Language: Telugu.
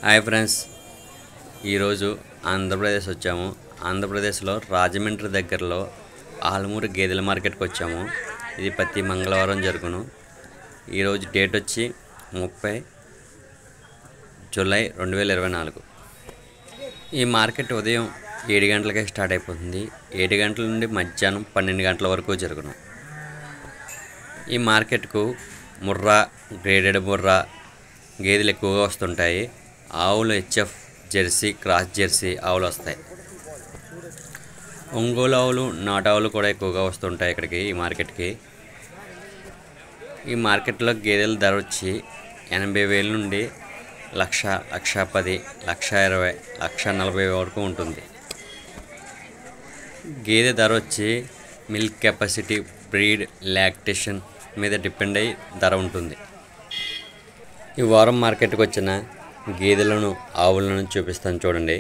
హాయ్ ఫ్రెండ్స్, ఈరోజు ఆంధ్రప్రదేశ్ వచ్చాము. ఆంధ్రప్రదేశ్లో రాజమండ్రి దగ్గరలో ఆలమూరు గేదెల మార్కెట్కి వచ్చాము. ఇది ప్రతి మంగళవారం జరుగును. ఈరోజు డేట్ వచ్చి 30 జూలై 2024. ఈ మార్కెట్ ఉదయం 7 గంటలకే స్టార్ట్ అయిపోతుంది. 7 గంటల నుండి మధ్యాహ్నం 12 గంటల వరకు జరుగును. ఈ మార్కెట్కు ముర్రా, గ్రేడెడ్ ముర్రా గేదెలు ఎక్కువగా వస్తుంటాయి. ఆవులు హెచ్ఎఫ్, జెర్సీ, క్రాస్ జెర్సీ ఆవులు వస్తాయి. ఒంగోలు ఆవులు, నాటావులు కూడా ఎక్కువగా వస్తుంటాయి ఇక్కడికి, ఈ మార్కెట్కి. ఈ మార్కెట్లో గేదెల ధర వచ్చి 80,000 నుండి 1,00,000, 1,10,000, 1,20,000, 1,40,000 వరకు ఉంటుంది. గేదె ధర వచ్చి మిల్క్ కెపాసిటీ, బ్రీడ్, లాక్టేషన్ మీద డిపెండ్ అయ్యి ధర ఉంటుంది. ఈ వారం మార్కెట్కి వచ్చిన గేదెలను, ఆవులను చూపిస్తాను చూడండి.